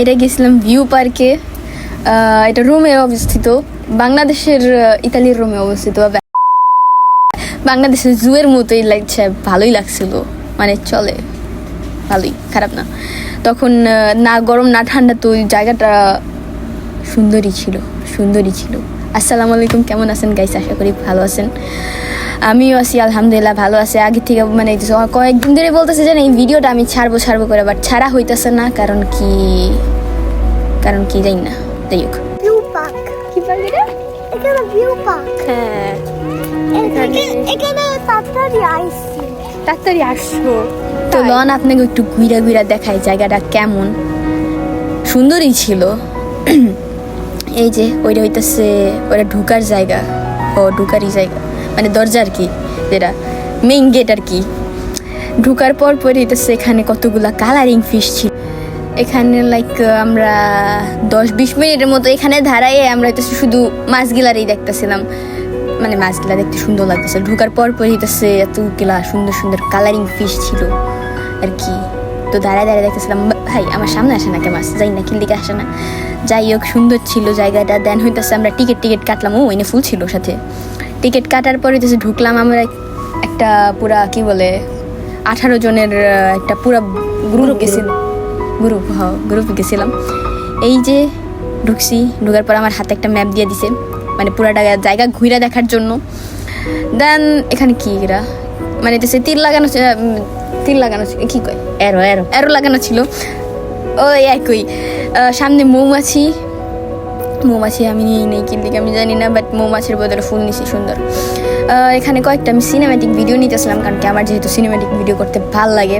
এটা গেছিলাম ভিউ পার্কে। এটা রোমে অবস্থিত, বাংলাদেশের ইতালির রোমে অবস্থিত। বাংলাদেশের জুয়ের মতোই লাগছে, ভালোই লাগছিল, মানে চলে, ভালোই, খারাপ না। তখন না গরম না ঠান্ডা, তো ওই জায়গাটা সুন্দরই ছিল। আসসালামু আলাইকুম, কেমন আছেন গাইস? আশা করি ভালো আছেন। আমিও আছি আলহামদুলিল্লাহ, ভালো আছে। আগে থেকে মানে কয়েকদিন ধরে বলতেছে যে এই ভিডিওটা আমি ছাড়বো করে, বাট ছাড়া হইতেছে না। কারণ কি জানি না। যাই হোক, ভিউ পার্ক। কি পার্ক এটা? এখানে ভিউ পার্ক। হ্যাঁ, এখানে তাড়াতাড়ি আসবো। তো লন আপনাকে একটু ঘুরা দেখায় জায়গাটা কেমন। সুন্দরই ছিল। এই যে ওইটা হইতেছে ওটা ঢুকার জায়গা, ঢুকারই জায়গা, মানে দরজা আর কি, যেটা মেইন গেট আর কি। ঢুকার পর হইতেছে এখানে কতগুলা কালারিং ফিশ ছিল। এখানে লাইক আমরা 10-20 মিনিটের মতো এখানে দাঁড়াইয়ে আমরা হইতেছে শুধু মাছগুলারই দেখতেছিলাম। মানে মাছগুলা দেখতে সুন্দর লাগতেছে। ঢুকার পর হইতেছে এতগুলা সুন্দর কালারিং ফিশ ছিল আর কি। তো দাঁড়ায় দেখতেছিলাম। ভাই আমার সামনে আসে না কে মাছ, যাই না কিনদিকে আসে না। যাই হোক, সুন্দর ছিল জায়গাটা। দেন হইতেছে আমরা টিকিট কাটলাম। এনে ফুল ছিল সাথে। টিকিট কাটার পর হইতেছে ঢুকলাম আমরা একটা পুরা কি বলে 18 জনের একটা পুরা গ্রুপ গেছিলাম। এই যে ঢুকছি, ঢুকার পর আমার হাতে একটা ম্যাপ দিয়ে দিছে, মানে পুরাটা জায়গা ঘুরে দেখার জন্য। দেন এখানে কি এরা মানে তীর লাগানো কি কয়, এরো লাগানো ছিল। ওই একই সামনে মৌমাছি আমি নেই কিনদিকে আমি জানি না, বাট মৌমাছির বদলে ফুল নিছি সুন্দর। এখানে কয়েকটা আমি সিনেম্যাটিক ভিডিও নিতেছিলাম, কারণ কি আমার যেহেতু সিনেম্যাটিক ভিডিও করতে ভাল লাগে।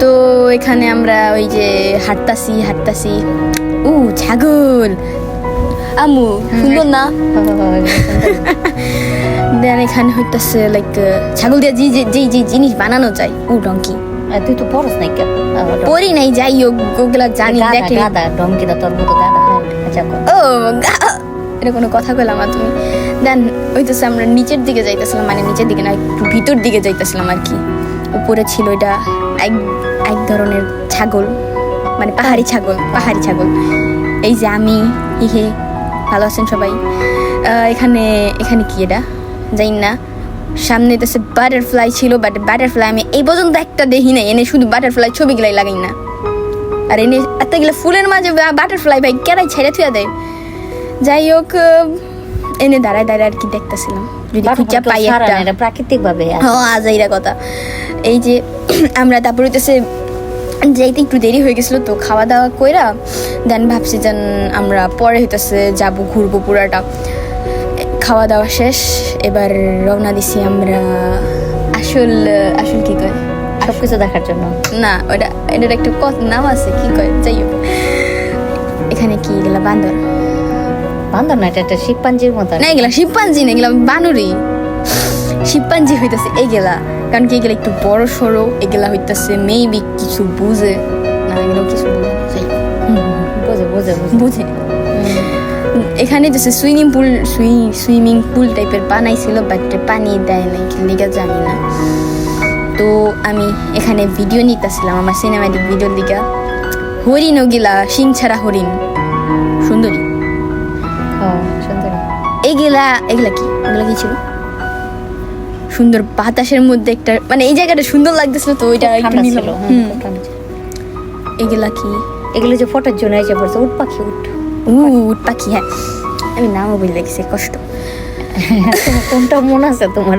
তো এখানে আমরা ওই যে হাঁটতাছি ছাগল আমু সুন্দর না। দেন এখানে হইতেছে লাইক ছাগল দিয়ে যে জিনিস বানানো যায়, ডঙ্কি। তুই তো পড়স নাই কেন? পড়ি নাই, যাই হোক ওগুলা জানি। গাদা ডঙ্কিটা তোর মতো গাদা। ও এটা কোনো কথা কইলাম আর তুমি? দেন হইতেছে আমরা নিচের দিকে যাইতেছিলাম, মানে নিচের দিকে না, একটু ভিতর দিকে যাইতেছিলাম আর কি। উপরে ছিল এটা এক ধরনের ছাগল, মানে পাহাড়ি ছাগল। এই যে আমি ভালো আছেন সবাই? এখানে কি এটা জানি না। সামনে হইতেছে বাটারফ্লাই ছিল, বাট বাটারফ্লাই আমি এই পর্যন্ত একটা দেখি নাই। এনে শুধু বাটারফ্লাই ছবিগুলাই লাগাই না, আর এনে এতগুলো ফুলের মাঝে বাটারফ্লাই ভাই কেরাই ছেড়ে থুয়া দেয়। যাই হোক, এনে দাঁড়ায় আর কি দেখতেছিলাম, যদি খুঁজা পাই একটা প্রাকৃতিক ভাবে। আজাইরা কথা। এই যে আমরা তারপর হইতেছে যাইতে একটু দেরি হয়ে গেছিল, তো খাওয়া দাওয়া কইরা দেন ভাবছি যেন আমরা পরে হইতেছে যাবো, ঘুরবো পুরাটা। খাওয়া দাওয়া শেষ, এবার রওনা দিছি আমরা আসল কি কয় সবকিছু দেখার জন্য না, এটার একটা নাম আছে, কি কয়, যাই হোক। এখানে কি এগুলা বান্দর না, এটা একটা শিবপাঞ্জির মতো না। এগুলা শিবপাঞ্জি না, এগুলা বানরই। শিবপাঞ্জি হইতেছে এগুলা, কারণ কি এগুলা একটু বড় সড়ো। এগুলা হইতেছে মেবি কিছু বুঝে না, এগুলো কিছু বুঝে। এখানে যে সুইমিং পুল টাইপের বানাইছিল, বাট পানি দেয় নাই লিগা জানি না। তো আমি এখানে ভিডিও নিতেছিলাম, আমার সিনেম্যাটিক ভিডিওর দিকে। হরিণ ওগুলা, শিং ছাড়া হরিণ, সুন্দরী। এগুলা কি ছিল? সুন্দর বাতাসের মধ্যে একটা, মানে এই জায়গাটা সুন্দর লাগতেছিল, তো ওইটা একটু নিলাম। এগুলা কি? এগুলো যে ফটোর জন্য এসে পড়ছে উট পাখি। হ্যাঁ, আমি নামও বলে দেখছি, কষ্ট। কোনটা মনে আছে তোমার?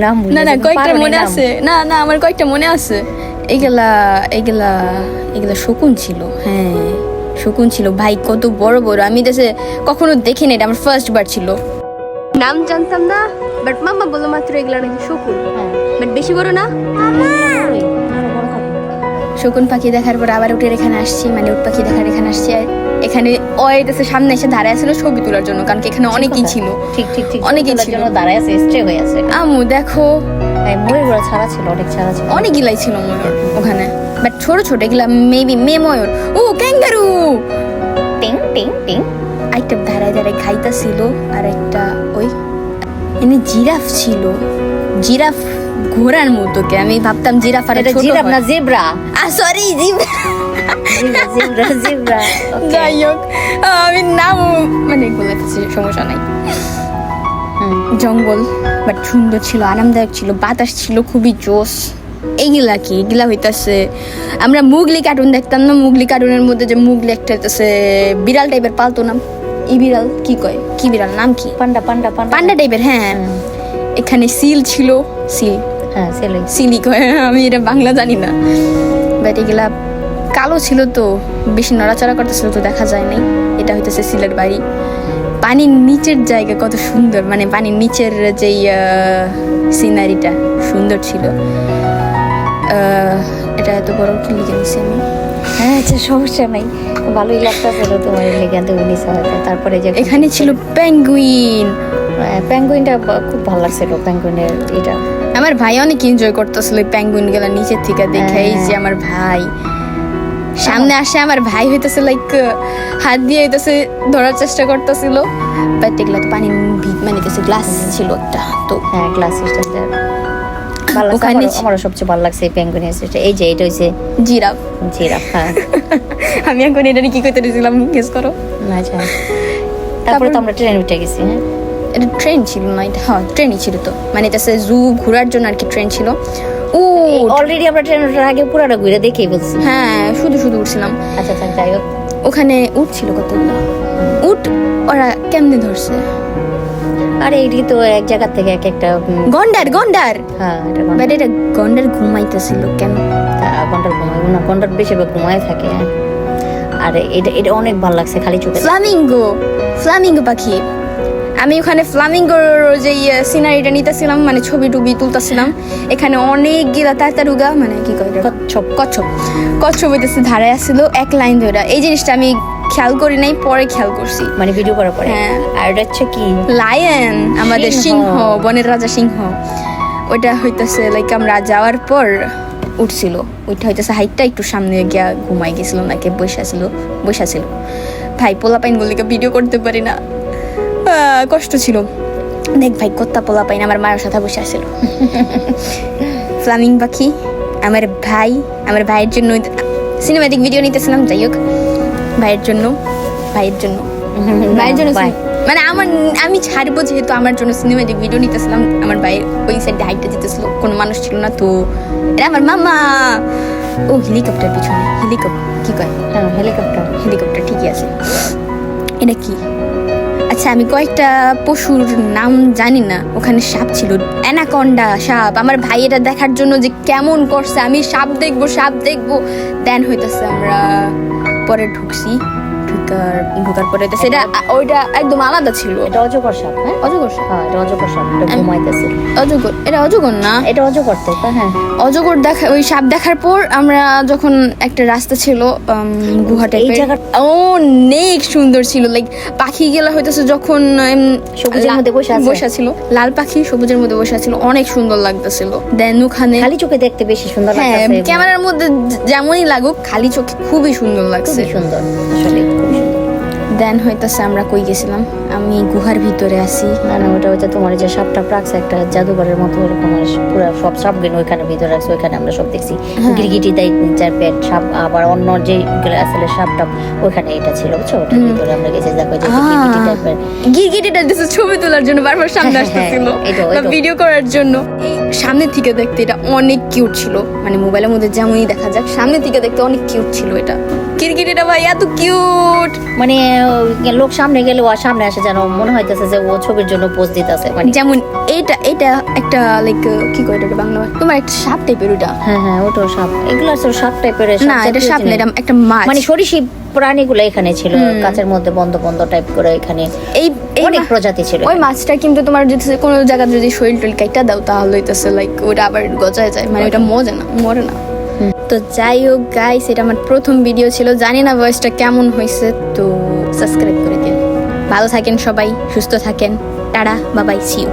নাম না কয়েকটা মনে আছে। না আমার কয়েকটা মনে আছে। এগুলা শকুন ছিল। হ্যাঁ, শকুন ছিল ভাই, কত বড় আমি দেশে কখনো দেখিনি, এটা আমার ফার্স্ট বার ছিল। নাম জানতাম না, বাট মাম্মা বললো মাত্র এগুলা নাকি শকুন, বাট বেশি বড় না। শকুন পাখি দেখার পর আবার উঠে এখানে আসছি, মানে উট পাখি দেখার এখানে আসছি। এখানে সামনে এসে দাঁড়ায় আসছিল ছবি তোলার জন্য, কারণ এখানে অনেকেই ছিল। ঠিক অনেকেই ছিল, দাঁড়ায় আছে, স্টে হয়ে আছে। আমু দেখো, ময়ূর ছাড়া ছিল, অনেক গিলাই ছিল ময়ূর ওখানে, বাট ছোট এগুলা মেবি ময়ূর। ও ক্যাঙ্গারু, একটা দাঁড়ায় খাইতা ছিল, আর একটা ওই এনে জিরাফ ছিল। জিরাফ ঘোড়ার মতো কে আমি ভাবতাম জিরাফ আর এটা ছোট জিরাফ না হয়। Zebra sorry zebra zebra zebra যাই হোক আমি নাম মানে এগুলো কিছু সমস্যা নাই। জঙ্গল বাট সুন্দর ছিল, আরামদায়ক ছিল, বাতাস ছিল খুবই জোস। এইগুলা কি এগুলা হইতাছে আমরা মুগলি কার্টুন দেখতাম না, মুগলি কার্টুনের মধ্যে যে মুগলি একটা হইতাছে বিড়াল টাইপের পালতো না, এই বিড়াল কি কয়, কি বিড়াল নাম কি, পান্ডা পান্ডা পান্ডা পান্ডা টাইপের। হ্যাঁ এখানে সিল ছিল, সিল হ্যাঁ সেলাই সিলি কয়, আমি এটা বাংলা জানি না। বাট এগুলা কালো ছিল তো বেশি নড়াচড়া করতেছিল তো দেখা যায় নাই। এটা হইতেছে সিলের বাড়ি। পানির নিচের জায়গা কত সুন্দর, মানে পানির নিচের যেই সিনারিটা সুন্দর ছিল। এটা এত বড় কি লিখে নিছি আমি। হ্যাঁ আচ্ছা সমস্যা নাই, ভালোই লাগতেছিল তোমার লেগে তুমি নিচে হয়তো। তারপরে যে এখানে ছিল পেঙ্গুইন, পেঙ্গুইনটা খুব ভালো লাগছিল, পেঙ্গুইনের এটা আমার ভাই অনেক এনজয় করতেছিল পেঙ্গুইন গুলা নিচের থেকে দেখে। এই যে আমার ভাই সামনে আসে, আমার ভাই হইতেছে লাইক হাত দিয়ে হইতেছে ধরার চেষ্টা করতেছিল, বাট এগুলা তো পানি মানে গ্লাস ছিল একটা তো। হ্যাঁ গ্লাস সিস্টেমটা ভালো লাগছে ওখানে আমারও সবচেয়ে ভালো লাগছে এই পেঙ্গুইনের সিস্টেম। এই যে এটা হইছে জিরাফ। জিরাফ। হ্যাঁ আমি এখন এটা নিয়ে কি করতে দিয়েছিলাম গেস করো। আচ্ছা তারপরে তো আমরা ট্রেনে উঠে গেছি। হ্যাঁ এটা ট্রেন ছিল না, এটা হ্যাঁ ট্রেনই ছিল তো, মানে এটা জু ঘোরার জন্য আর কি ট্রেন ছিল। ও অলরেডি আমরা ট্রেন ওঠার আগে পুরাটা ঘুরে দেখেই বলছি। হ্যাঁ শুধু শুধু উঠছিলাম। আচ্ছা আচ্ছা যাই হোক ওখানে উট ছিল কতগুলো উট, ওরা কেমনে ধরছে? আরে এটি তো এক জায়গা থেকে এক একটা গন্ডার গন্ডার। হ্যাঁ এটা বাট এটা গন্ডার ঘুমাইতেছিল কেন? ঘন্টার ঘুমাইবো না, ঘন্টার বেশিরভাগ ঘুমায় থাকে। হ্যাঁ আর এটা এটা অনেক ভালো লাগছে খালি চোখে। ফ্লামিঙ্গো, ফ্লামিঙ্গো পাখি। আমি ওখানে ফ্লামিঙ্গোর যে সিনারিটা নিতেছিলাম, মানে ছবি টুবি তুলতেছিলাম। এখানে অনেক গিলা তাড়াতাড়ুগা মানে কি কয় কচ্ছপ কচ্ছপ, কচ্ছপ হইতেছে ধারায় আসছিল এক লাইন ধরে। এই জিনিসটা আমি খেয়াল করি নাই, পরে খেয়াল করছি। মানে ভিডিও করার পরে। হ্যাঁ। আর এটা হচ্ছে কি লায়ন, আমাদের সিংহ। সিংহ, বনের রাজা সিংহ। ওইটা হইতেছে লাইক আমরা যাওয়ার পর উঠছিল, ওইটা হইতেছে হাইটটা একটু সামনে গিয়া ঘুমাই গেছিল নাকি বসা ছিল। ভাই পোলাপাইন গুলিকে ভিডিও করতে পারি না, কষ্ট ছিল। দেখ ভাই কত্তা পোলাপাইন আমার মায়ের সাথে বসে আসছিল। ফ্লামিং পাখি আমার ভাইয়ের জন্য সিনেমাটিক ভিডিও নিতেছিলাম। যাই হোক ভাইয়ের জন্য ভাই। মানে আমি ছাড়বো যেহেতু আমার জন্য সিনেমাটিক ভিডিও নিতেছিলাম। আমার ভাইয়ের ওই সাইডে হাইটটা যেতেছিল, কোনো মানুষ ছিল না তো। এটা আমার মামা। ও হেলিকপ্টার পিছনে, হেলিকপ্টার কি কয়? হ্যাঁ হেলিকপ্টার ঠিকই আছে। এটা কি? আচ্ছা আমি কয়েকটা পশুর নাম জানি না। ওখানে সাপ ছিল, অ্যানাকন্ডা সাপ। আমার ভাই এটা দেখার জন্য যে কেমন করছে, আমি সাপ দেখবো দেন হইতেছে আমরা পরে ঢুকছি। ঢুকার পরে সেটা ওইটা একদম আলাদা ছিল। এটা অজগর সাপ। হ্যাঁ অজগর সাপ। হ্যাঁ এটা অজগর সাপ, এটা ঘুমাইতেছে। অজগর, এটা অজগর না, এটা অজগর তো। হ্যাঁ অজগর দেখা, ওই সাপ দেখার পর আমরা যখন একটা রাস্তা ছিল গুহা এই টাইপের, জায়গা অনেক সুন্দর ছিল। লাইক পাখি গেলা হইতেছে যখন সবুজের মধ্যে বসে ছিল, লাল পাখি সবুজের মধ্যে বসে ছিল, অনেক সুন্দর লাগতেছিল। দেন ওখানে খালি চোখে দেখতে বেশি সুন্দর হ্যাঁ লাগতেছে। ক্যামেরার মধ্যে যেমনই লাগুক খালি চোখে খুবই সুন্দর লাগছে। খুবই সুন্দর আসলে, খুবই সুন্দর। দেন হইতেছে আমরা কই গেছিলাম, আমি গুহার ভিতরে আছি। না ওটা হচ্ছে তোমার যে সাপটা রাখছে একটা জাদুঘরের মতো এরকম, পুরো সব সাপগুলো ওইখানে ভিতরে রাখছে, ওইখানে আমরা সব দেখছি। গিরগিটি তাই চার পেট সাপ, আবার অন্য যে আসলে সাপটা ওইখানে এটা ছিল, বুঝছো? ওটার ভিতরে আমরা গেছি, দেখো যে গিরগিটি টাইপের। গিরগিটিটা দিছে ছবি তোলার জন্য বারবার সামনে আসতেছিল, ভিডিও করার জন্য। এই সামনে থেকে দেখতে এটা অনেক কিউট ছিল, মানে মোবাইলের মধ্যে যেমনই দেখা যাক সামনে থেকে দেখতে অনেক কিউট ছিল এটা। গিরগিটিটা ভাই এত কিউট, মানে লোক সামনে গেলে ও সামনে আসে যেন মনে হইতেছে যে ও ছবির জন্য পোজ দিতেছে। মানে যেমন এটা একটা লাইক কি কয় এটা বাংলা, তোমার একটা সাপ টাইপের ওটা। হ্যাঁ ওটাও সাপ, এগুলো আসলে সাপ টাইপের। না এটা সাপ না, এটা একটা মাছ, মানে সরীসৃপ প্রাণীগুলো এখানে ছিল, কাছের মধ্যে বন্ধ টাইপ করে। এখানে এই অনেক প্রজাতি ছিল। ওই মাছটা কিন্তু তোমার যদি কোনো জায়গা যদি শরীর টল কাইটা দাও তাহলে হইতেছে লাইক ওটা আবার গজায় যায়, মানে ওটা মরে না। তো যাই হোক গাইস, এটা আমার প্রথম ভিডিও ছিল, জানি না ভয়েসটা কেমন হয়েছে, তো সাবস্ক্রাইব করে দিন। ভালো থাকেন সবাই, সুস্থ থাকেন, টাটা বাবাই, সি ইউ।